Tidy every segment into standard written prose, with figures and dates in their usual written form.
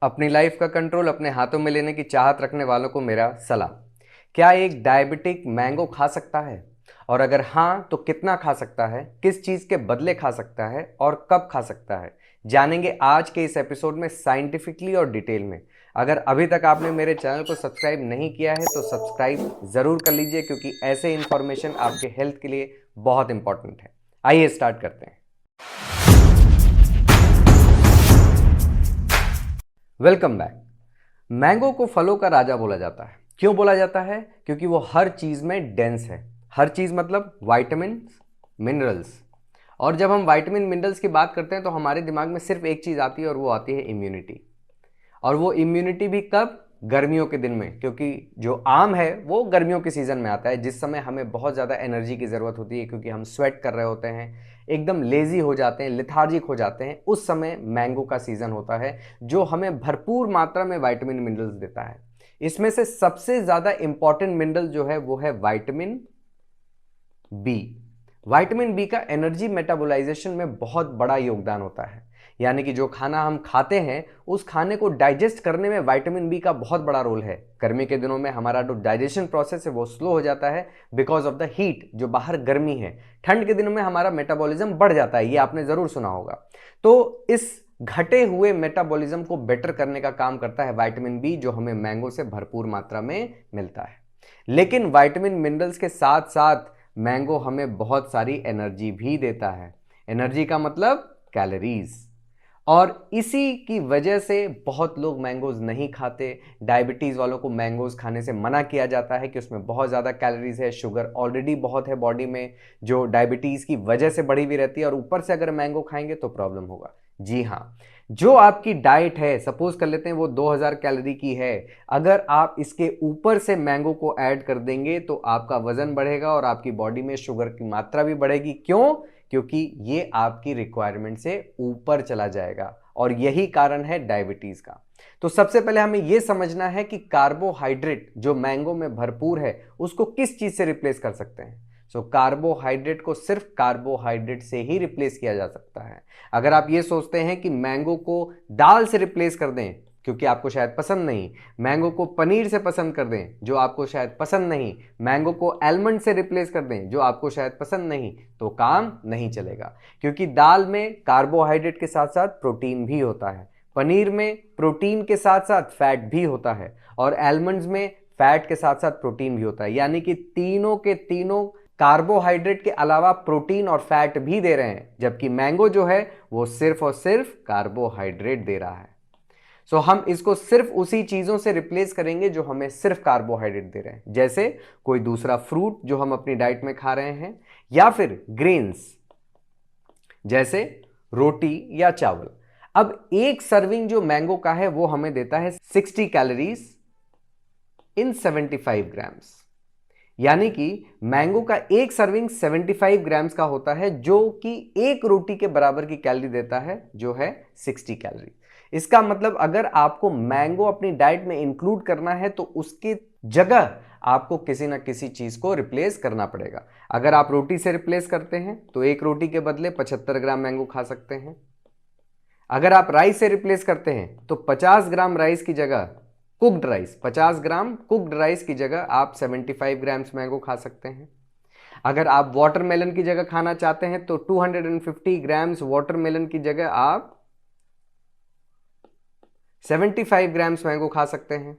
अपनी लाइफ का कंट्रोल अपने हाथों में लेने की चाहत रखने वालों को मेरा सलाम। क्या एक डायबिटिक मैंगो खा सकता है? और अगर हाँ तो कितना खा सकता है, किस चीज़ के बदले खा सकता है और कब खा सकता है, जानेंगे आज के इस एपिसोड में साइंटिफिकली और डिटेल में। अगर अभी तक आपने मेरे चैनल को सब्सक्राइब नहीं किया है तो सब्सक्राइब ज़रूर कर लीजिए, क्योंकि ऐसे इन्फॉर्मेशन आपके हेल्थ के लिए बहुत इंपॉर्टेंट है। आइए स्टार्ट करते हैं। Welcome back. मैंगो को फलों का राजा बोला जाता है। क्यों बोला जाता है? क्योंकि वो हर चीज़ में डेंस है। हर चीज़ मतलब वाइटामिन, मिनरल्स। और जब हम वाइटामिन मिनरल्स की बात करते हैं तो हमारे दिमाग में सिर्फ एक चीज़ आती है और वो आती है इम्यूनिटी। और वो इम्यूनिटी भी कब? गर्मियों के दिन में, क्योंकि जो आम है वो गर्मियों के सीज़न में आता है, जिस समय हमें बहुत ज़्यादा एनर्जी की ज़रूरत होती है, क्योंकि हम स्वेट कर रहे होते हैं, एकदम लेज़ी हो जाते हैं, लिथार्जिक हो जाते हैं। उस समय मैंगो का सीज़न होता है, जो हमें भरपूर मात्रा में वाइटामिन मिनरल्स देता है। इसमें से सबसे ज़्यादा इंपॉर्टेंट मिनरल जो है वो है वाइटामिन बी। विटामिन बी का एनर्जी मेटाबोलाइजेशन में बहुत बड़ा योगदान होता है। यानी कि जो खाना हम खाते हैं उस खाने को डाइजेस्ट करने में विटामिन बी का बहुत बड़ा रोल है। गर्मी के दिनों में हमारा जो डाइजेशन प्रोसेस है वो स्लो हो जाता है बिकॉज ऑफ द हीट, जो बाहर गर्मी है। ठंड के दिनों में हमारा मेटाबॉलिज्म बढ़ जाता है, ये आपने ज़रूर सुना होगा। तो इस घटे हुए मेटाबॉलिज्म को बेटर करने का काम करता है विटामिन बी, जो हमें मैंगो से भरपूर मात्रा में मिलता है। लेकिन विटामिन मिनरल्स के साथ साथ मैंगो हमें बहुत सारी एनर्जी भी देता है। एनर्जी का मतलब कैलोरीज। और इसी की वजह से बहुत लोग मैंगोज नहीं खाते। डायबिटीज़ वालों को मैंगोज खाने से मना किया जाता है कि उसमें बहुत ज़्यादा कैलोरीज है, शुगर ऑलरेडी बहुत है बॉडी में, जो डायबिटीज़ की वजह से बढ़ी हुई रहती है, और ऊपर से अगर मैंगो खाएंगे तो प्रॉब्लम होगा। जी हाँ, जो आपकी डाइट है, सपोज कर लेते हैं वो 2000 कैलोरी की है, अगर आप इसके ऊपर से मैंगो को ऐड कर देंगे तो आपका वजन बढ़ेगा और आपकी बॉडी में शुगर की मात्रा भी बढ़ेगी। क्यों? क्योंकि ये आपकी रिक्वायरमेंट से ऊपर चला जाएगा, और यही कारण है डायबिटीज का। तो सबसे पहले हमें यह समझना है कि कार्बोहाइड्रेट जो मैंगो में भरपूर है उसको किस चीज से रिप्लेस कर सकते हैं। कार्बोहाइड्रेट को सिर्फ कार्बोहाइड्रेट से ही रिप्लेस किया जा सकता है। अगर आप ये सोचते हैं कि मैंगो को दाल से रिप्लेस कर दें, क्योंकि आपको शायद पसंद नहीं, मैंगो को पनीर से पसंद कर दें जो आपको शायद पसंद नहीं, मैंगो को आलमंड से रिप्लेस कर दें जो आपको शायद पसंद नहीं, तो काम नहीं चलेगा। क्योंकि दाल में कार्बोहाइड्रेट के साथ साथ प्रोटीन भी होता है, पनीर में प्रोटीन के साथ साथ फैट भी होता है, और आलमंड्स में फैट के साथ साथ प्रोटीन भी होता है। यानी कि तीनों के तीनों कार्बोहाइड्रेट के अलावा प्रोटीन और फैट भी दे रहे हैं, जबकि मैंगो जो है वो सिर्फ और सिर्फ कार्बोहाइड्रेट दे रहा है। हम इसको सिर्फ उसी चीजों से रिप्लेस करेंगे जो हमें सिर्फ कार्बोहाइड्रेट दे रहे हैं, जैसे कोई दूसरा फ्रूट जो हम अपनी डाइट में खा रहे हैं, या फिर ग्रेन्स जैसे रोटी या चावल। अब एक सर्विंग जो मैंगो का है वो हमें देता है 60 कैलोरीज इन 75 ग्राम्स। यानी कि मैंगो का एक सर्विंग 75 ग्राम्स का होता है, जो कि एक रोटी के बराबर की कैलोरी देता है, जो है 60 कैलोरी। इसका मतलब अगर आपको मैंगो अपनी डाइट में इंक्लूड करना है तो उसकी जगह आपको किसी ना किसी चीज को रिप्लेस करना पड़ेगा। अगर आप रोटी से रिप्लेस करते हैं तो एक रोटी के बदले 75 ग्राम मैंगो खा सकते हैं। अगर आप राइस से रिप्लेस करते हैं तो 50 ग्राम राइस की जगह कुक्ड राइस, 50 ग्राम कुक्ड राइस की जगह आप 75 ग्राम्स मैंगो खा सकते हैं। अगर आप वाटरमेलन की जगह खाना चाहते हैं तो 250 ग्राम्स वाटरमेलन की जगह आप 75 ग्राम्स मैंगो खा सकते हैं।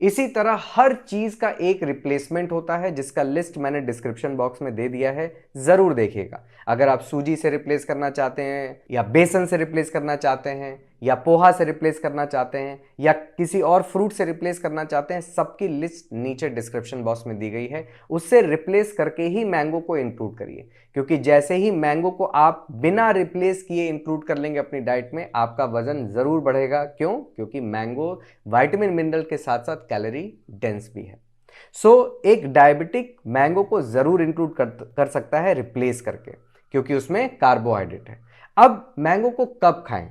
इसी तरह हर चीज का एक रिप्लेसमेंट होता है, जिसका लिस्ट मैंने डिस्क्रिप्शन बॉक्स में दे दिया है, जरूर देखिएगा। अगर आप सूजी से रिप्लेस करना चाहते हैं, या बेसन से रिप्लेस करना चाहते हैं, या पोहा से रिप्लेस करना चाहते हैं, या किसी और फ्रूट से रिप्लेस करना चाहते हैं, सबकी लिस्ट नीचे डिस्क्रिप्शन बॉक्स में दी गई है। उससे रिप्लेस करके ही मैंगो को इंक्लूड करिए, क्योंकि जैसे ही मैंगो को आप बिना रिप्लेस किए इंक्लूड कर लेंगे अपनी डाइट में, आपका वजन जरूर बढ़ेगा। क्यों? क्योंकि मैंगो विटामिन मिनरल के साथ साथ कैलोरी डेंस भी है। एक डायबिटिक मैंगो को जरूर इंक्लूड कर सकता है रिप्लेस करके, क्योंकि उसमें कार्बोहाइड्रेट है। अब मैंगो को कब खाएं?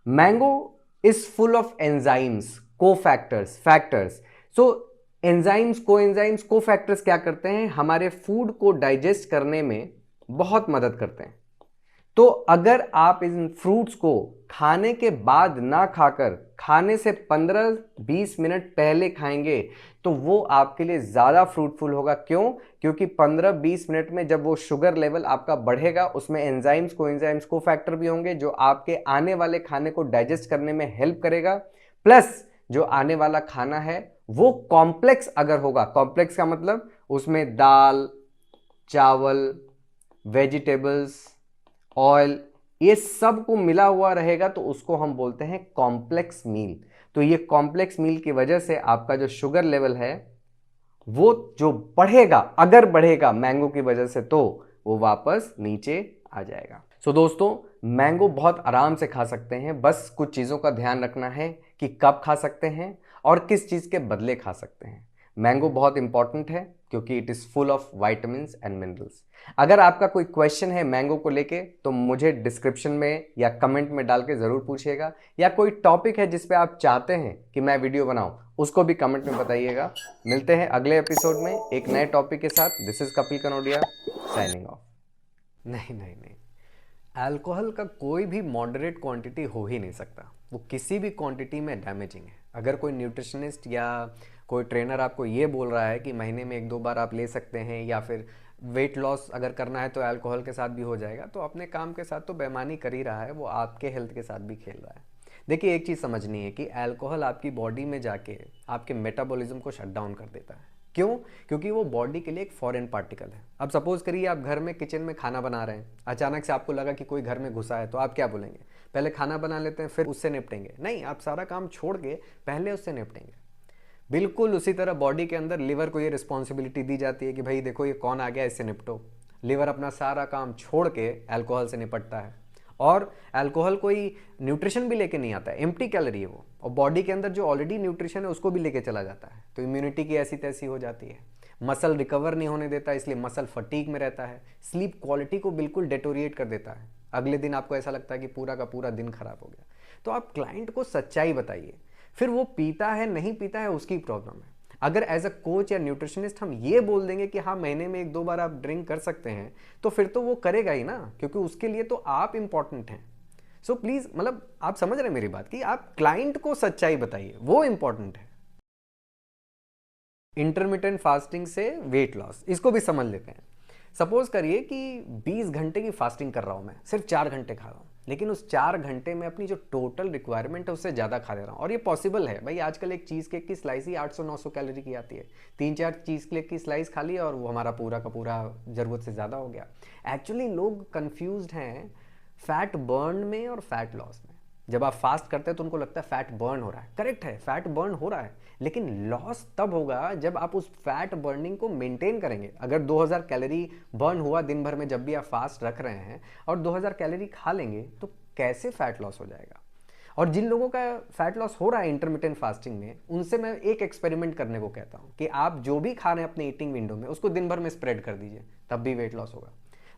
Mango is full of enzymes, cofactors, factors. Enzymes, coenzymes, cofactors क्या करते हैं? हमारे फूड को डाइजेस्ट करने में बहुत मदद करते हैं। तो अगर आप इन फ्रूट्स को खाने के बाद ना खाकर खाने से 15-20 मिनट पहले खाएंगे तो वो आपके लिए ज़्यादा फ्रूटफुल होगा। क्यों? क्योंकि 15-20 मिनट में जब वो शुगर लेवल आपका बढ़ेगा, उसमें एंजाइम्स को फैक्टर भी होंगे जो आपके आने वाले खाने को डाइजेस्ट करने में हेल्प करेगा। प्लस जो आने वाला खाना है वो कॉम्प्लेक्स अगर होगा, कॉम्प्लेक्स का मतलब उसमें दाल, चावल, वेजिटेबल्स, ऑयल, ये सब को मिला हुआ रहेगा तो उसको हम बोलते हैं कॉम्प्लेक्स मील। तो ये कॉम्प्लेक्स मील की वजह से आपका जो शुगर लेवल है वो जो बढ़ेगा, अगर बढ़ेगा मैंगो की वजह से, तो वो वापस नीचे आ जाएगा। सो दोस्तों, मैंगो बहुत आराम से खा सकते हैं, बस कुछ चीज़ों का ध्यान रखना है कि कब खा सकते हैं और किस चीज़ के बदले खा सकते हैं। मैंगो बहुत इंपॉर्टेंट है क्योंकि it is full of vitamins and minerals. अगर आपका कोई क्वेश्चन है मैंगो को लेके तो मुझे डिस्क्रिप्शन में या कमेंट में डाल के ज़रूर पूछिएगा, या कोई टॉपिक है जिस पे आप चाहते हैं कि मैं वीडियो बनाऊं उसको भी कमेंट में बताइएगा। मिलते हैं अगले एपिसोड में एक नए टॉपिक के साथ। This is Kapil Kanodia signing off. नहीं नहीं नहीं, अल्कोहल का कोई भी मॉडरेट क्वांटिटी हो ही नहीं सकता, वो किसी भी क्वांटिटी में डैमेजिंग है। अगर कोई न्यूट्रिशनिस्ट या कोई ट्रेनर आपको ये बोल रहा है कि महीने में 1-2 बार आप ले सकते हैं या फिर वेट लॉस अगर करना है तो अल्कोहल के साथ भी हो जाएगा, तो अपने काम के साथ तो बेईमानी कर ही रहा है, वो आपके हेल्थ के साथ भी खेल रहा है। देखिए, एक चीज़ समझनी है कि अल्कोहल आपकी बॉडी में जाके आपके मेटाबॉलिज्म को शट डाउन कर देता है। क्यों? क्योंकि वो बॉडी के लिए एक फॉरेन पार्टिकल है। अब सपोज करिए आप घर में किचन में खाना बना रहे हैं, अचानक से आपको लगा कि कोई घर में घुसा है, तो आप क्या बोलेंगे? पहले खाना बना लेते हैं फिर उससे निपटेंगे? नहीं, आप सारा काम छोड़ के पहले उससे निपटेंगे। बिल्कुल उसी तरह बॉडी के अंदर लिवर को ये रिस्पॉन्सिबिलिटी दी जाती है कि भाई देखो ये कौन आ गया, इससे निपटो। लिवर अपना सारा काम छोड़ के अल्कोहल से निपटता है, और अल्कोहल कोई न्यूट्रिशन भी लेके नहीं आता है, एम्प्टी कैलोरी है वो, और बॉडी के अंदर जो ऑलरेडी न्यूट्रिशन है उसको भी लेके चला जाता है। तो इम्यूनिटी की ऐसी तैसी हो जाती है, मसल रिकवर नहीं होने देता, इसलिए मसल फटीग में रहता है, स्लीप क्वालिटी को बिल्कुल डेटोरिएट कर देता है। अगले दिन आपको ऐसा लगता है कि पूरा का पूरा दिन खराब हो गया। तो आप क्लाइंट को सच्चाई बताइए, फिर वो पीता है नहीं पीता है उसकी प्रॉब्लम है। अगर एज अ कोच या न्यूट्रिशनिस्ट हम ये बोल देंगे कि हाँ महीने में 1-2 बार आप ड्रिंक कर सकते हैं, तो फिर तो वो करेगा ही ना, क्योंकि उसके लिए तो आप इंपॉर्टेंट हैं। सो प्लीज, मतलब आप समझ रहे हैं मेरी बात, कि आप क्लाइंट को सच्चाई बताइए, वो इंपॉर्टेंट है। इंटरमिटेंट फास्टिंग से वेट लॉस, इसको भी समझ लेते हैं। सपोज करिए कि 20 घंटे की फास्टिंग कर रहा हूं मैं, सिर्फ 4 घंटे खा रहा हूं, लेकिन उस 4 घंटे में अपनी जो टोटल रिक्वायरमेंट है उससे ज़्यादा खा ले रहा हूँ। और ये पॉसिबल है भाई, आजकल एक चीज़ केक की स्लाइस ही 800-900 कैलोरी की आती है। 3-4 चीज़ केक की स्लाइस खा ली और वो हमारा पूरा का पूरा ज़रूरत से ज़्यादा हो गया। एक्चुअली लोग कन्फ्यूज्ड हैं फैट बर्न में और फैट लॉस में। जब आप फास्ट करते हैं तो उनको लगता है फैट बर्न हो रहा है, करेक्ट है, फैट बर्न हो रहा है, लेकिन लॉस तब होगा जब आप उस फैट बर्निंग को मेंटेन करेंगे। अगर 2000 कैलोरी बर्न हुआ दिन भर में जब भी आप फास्ट रख रहे हैं और 2000 कैलोरी खा लेंगे, तो कैसे फैट लॉस हो जाएगा? और जिन लोगों का फैट लॉस हो रहा है इंटरमिटेंट फास्टिंग में, उनसे मैं एक एक्सपेरिमेंट करने को कहता हूँ कि आप जो भी खा रहे हैं अपने ईटिंग विंडो में उसको दिन भर में स्प्रेड कर दीजिए, तब भी वेट लॉस होगा।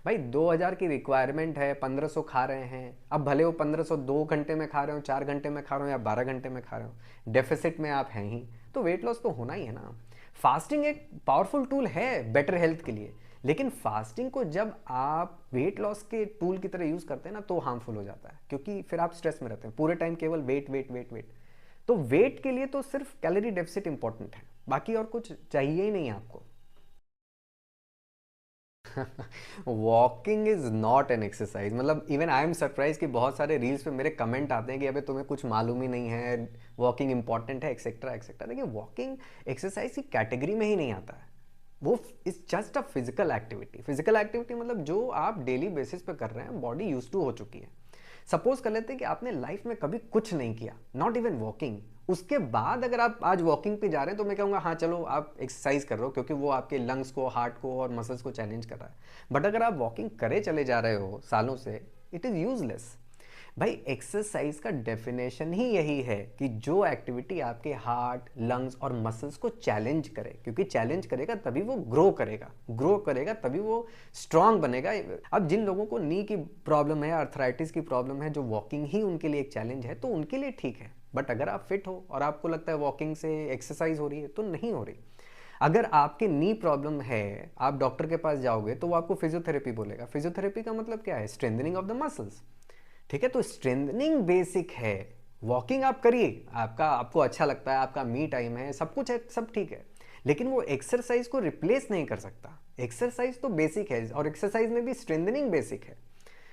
भाई 2000 की रिक्वायरमेंट है, 1500 खा रहे हैं, अब भले वो 1500 2 घंटे में खा रहे हो, 4 घंटे में खा रहे हो या 12 घंटे में खा रहे हो, डेफिसिट में आप हैं ही, तो वेट लॉस तो होना ही है ना। फास्टिंग एक पावरफुल टूल है बेटर हेल्थ के लिए, लेकिन फास्टिंग को जब आप वेट लॉस के टूल की तरह यूज करते हैं ना, तो हार्मफुल हो जाता है, क्योंकि फिर आप स्ट्रेस में रहते हैं पूरे टाइम, केवल वेट वेट वेट वेट। तो वेट के लिए तो सिर्फ कैलोरी डेफिसिट इंपॉर्टेंट है, बाकी और कुछ चाहिए ही नहीं आपको। Walking is not an exercise, मतलब इवन आई एम सरप्राइज कि बहुत सारे रील्स पे मेरे कमेंट आते हैं कि अबे तुम्हें कुछ मालूम ही नहीं है, वॉकिंग इंपॉर्टेंट है, एक्सेट्रा एक्सेट्रा। देखिए, वॉकिंग एक्सरसाइज की कैटेगरी में ही नहीं आता है, वो is just a physical activity. Physical activity मतलब जो आप डेली बेसिस पे कर रहे हैं, बॉडी यूज टू हो चुकी है। सपोज कर लेते हैं कि आपने लाइफ में कभी कुछ नहीं किया, नॉट इवन वॉकिंग, उसके बाद अगर आप आज वॉकिंग पे जा रहे हैं तो मैं कहूँगा हाँ चलो आप एक्सरसाइज कर रहे हो, क्योंकि वो आपके लंग्स को, हार्ट को और मसल्स को चैलेंज कर रहा है। बट अगर आप वॉकिंग करे चले जा रहे हो सालों से, इट इज़ यूजलेस। भाई एक्सरसाइज का डेफिनेशन ही यही है कि जो एक्टिविटी आपके हार्ट, लंग्स और मसल्स को चैलेंज करे, क्योंकि चैलेंज करेगा तभी वो ग्रो करेगा, ग्रो करेगा तभी वो स्ट्रांग बनेगा। अब जिन लोगों को नी की प्रॉब्लम है, अर्थराइटिस की प्रॉब्लम है, जो वॉकिंग ही उनके लिए एक चैलेंज है, तो उनके लिए ठीक है। बट अगर आप फिट हो और आपको लगता है वॉकिंग से एक्सरसाइज हो रही है, तो नहीं हो रही। अगर आपके नी प्रॉब्लम है, आप डॉक्टर के पास जाओगे तो वो आपको फिजियोथेरेपी बोलेगा। फिजियोथेरेपी का मतलब क्या है? Strengthening of the muscles. ठीक है, तो स्ट्रेंथनिंग बेसिक है। वॉकिंग आप करिए, आपको अच्छा लगता है, आपका मी टाइम है, सब कुछ है, सब ठीक है, लेकिन वो एक्सरसाइज को रिप्लेस नहीं कर सकता। एक्सरसाइज तो बेसिक है, और एक्सरसाइज में भी स्ट्रेंथनिंग बेसिक है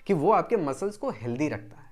कि वो आपके मसल्स को हेल्दी रखता है।